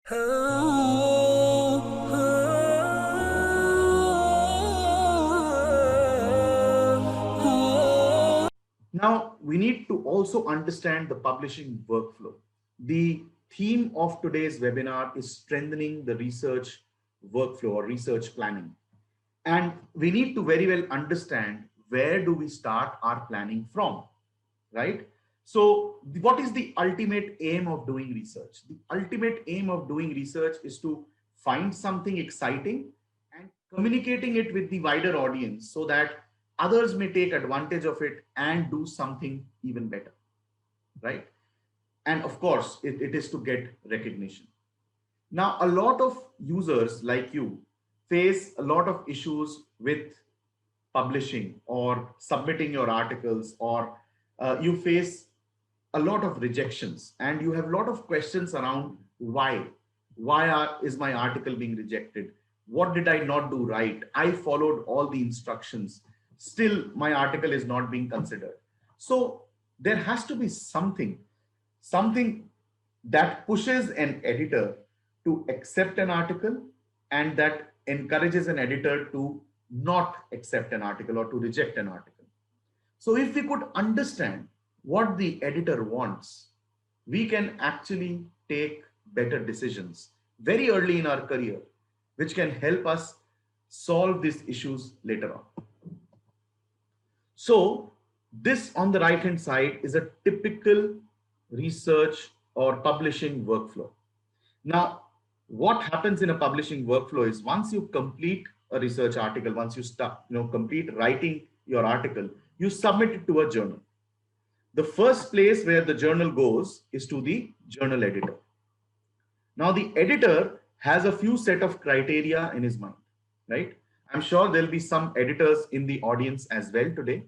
Now, we need to also understand the publishing workflow. The theme of today's webinar is strengthening the research workflow or research planning. And we need to very well understand where do we start our planning from, right? So what is the ultimate aim of doing research? The ultimate aim of doing research is to find something exciting and communicating it with the wider audience so that others may take advantage of it and do something even better, right? And of course, it is to get recognition. Now, a lot of users like you face a lot of issues with publishing or submitting your articles, or you face a lot of rejections and you have a lot of questions around is my article being rejected? What did I not do right? I followed all the instructions, still my article is not being considered. So there has to be something that pushes an editor to accept an article and that encourages an editor to not accept an article or to reject an article. So if we could understand what the editor wants, we can actually take better decisions very early in our career, which can help us solve these issues later on. So this on the right hand side is a typical research or publishing workflow. Now, what happens in a publishing workflow is once you complete a research article, once you start, complete writing your article, you submit it to a journal. The first place where the journal goes is to the journal editor. Now, the editor has a few set of criteria in his mind, right? I'm sure there'll be some editors in the audience as well today.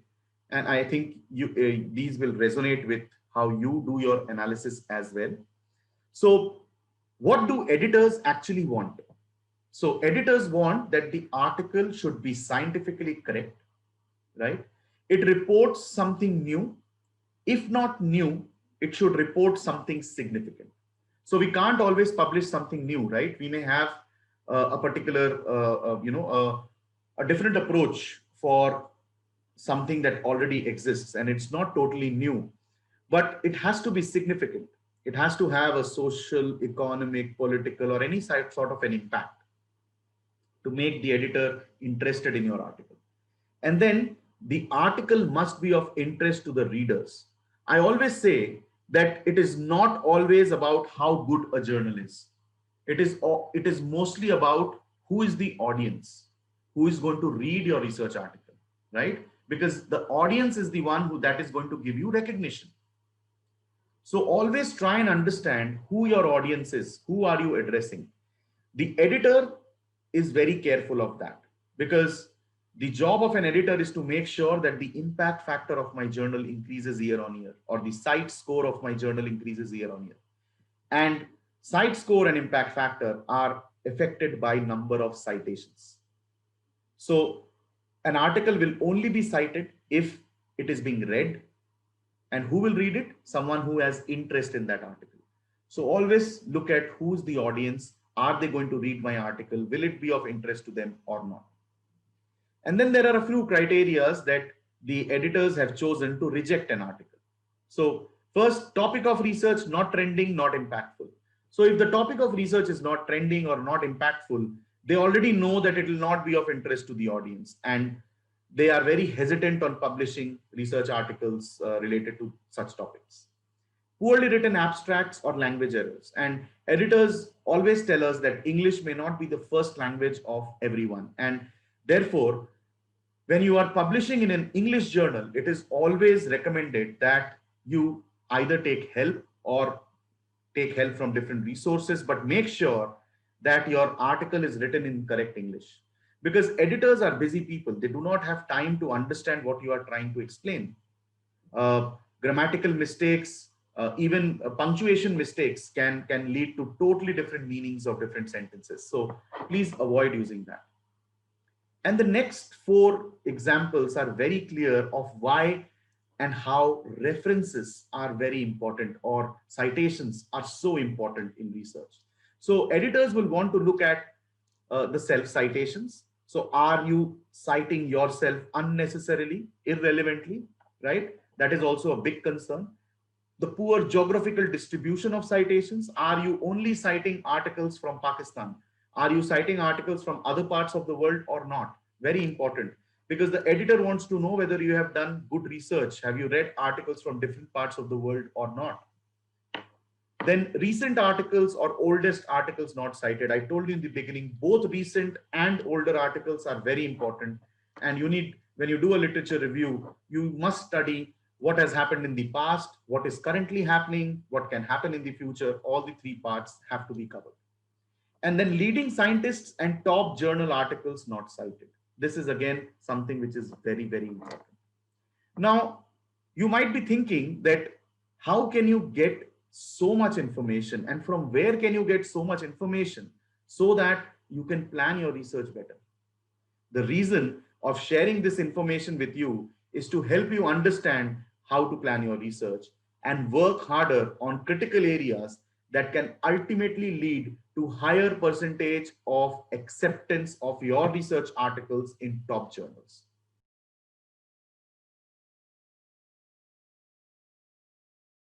And I think these will resonate with how you do your analysis as well. So what do editors actually want? So editors want that the article should be scientifically correct, right? It reports something new. If not new, it should report something significant. So we can't always publish something new, right? We may have a particular, a different approach for something that already exists and it's not totally new, but it has to be significant. It has to have a social, economic, political, or any sort of an impact to make the editor interested in your article. And then the article must be of interest to the readers. I always say that it is not always about how good a journal is. It is mostly about who is the audience, who is going to read your research article, right? Because the audience is the one that is going to give you recognition. So always try and understand who your audience is, who are you addressing. The editor is very careful of that because the job of an editor is to make sure that the impact factor of my journal increases year on year, or the site score of my journal increases year on year. And site score and impact factor are affected by number of citations. So an article will only be cited if it is being read. And who will read it? Someone who has interest in that article. So always look at who's the audience. Are they going to read my article? Will it be of interest to them or not? And then there are a few criteria that the editors have chosen to reject an article. So first, topic of research, not trending, not impactful. So if the topic of research is not trending or not impactful, they already know that it will not be of interest to the audience. And they are very hesitant on publishing research articles related to such topics. Poorly written abstracts or language errors. And editors always tell us that English may not be the first language of everyone. And therefore, when you are publishing in an English journal, it is always recommended that you either take help or take help from different resources, but make sure that your article is written in correct English. Because editors are busy people. They do not have time to understand what you are trying to explain. Grammatical mistakes, even punctuation mistakes can lead to totally different meanings of different sentences. So please avoid using that. And the next 4 examples are very clear of why and how references are very important or citations are so important in research. So editors will want to look at the self citations. So are you citing yourself unnecessarily, irrelevantly, right? That is also a big concern. The poor geographical distribution of citations. Are you only citing articles from Pakistan? Are you citing articles from other parts of the world or not? Very important, because the editor wants to know whether you have done good research. Have you read articles from different parts of the world or not? Then recent articles or oldest articles not cited. I told you in the beginning, both recent and older articles are very important. And you need, when you do a literature review, you must study what has happened in the past, what is currently happening, what can happen in the future. All the three parts have to be covered. And then leading scientists and top journal articles not cited. This is again something which is very, very important. Now, you might be thinking that how can you get so much information, and from where can you get so much information so that you can plan your research better? The reason of sharing this information with you is to help you understand how to plan your research and work harder on critical areas that can ultimately lead to higher percentage of acceptance of your research articles in top journals.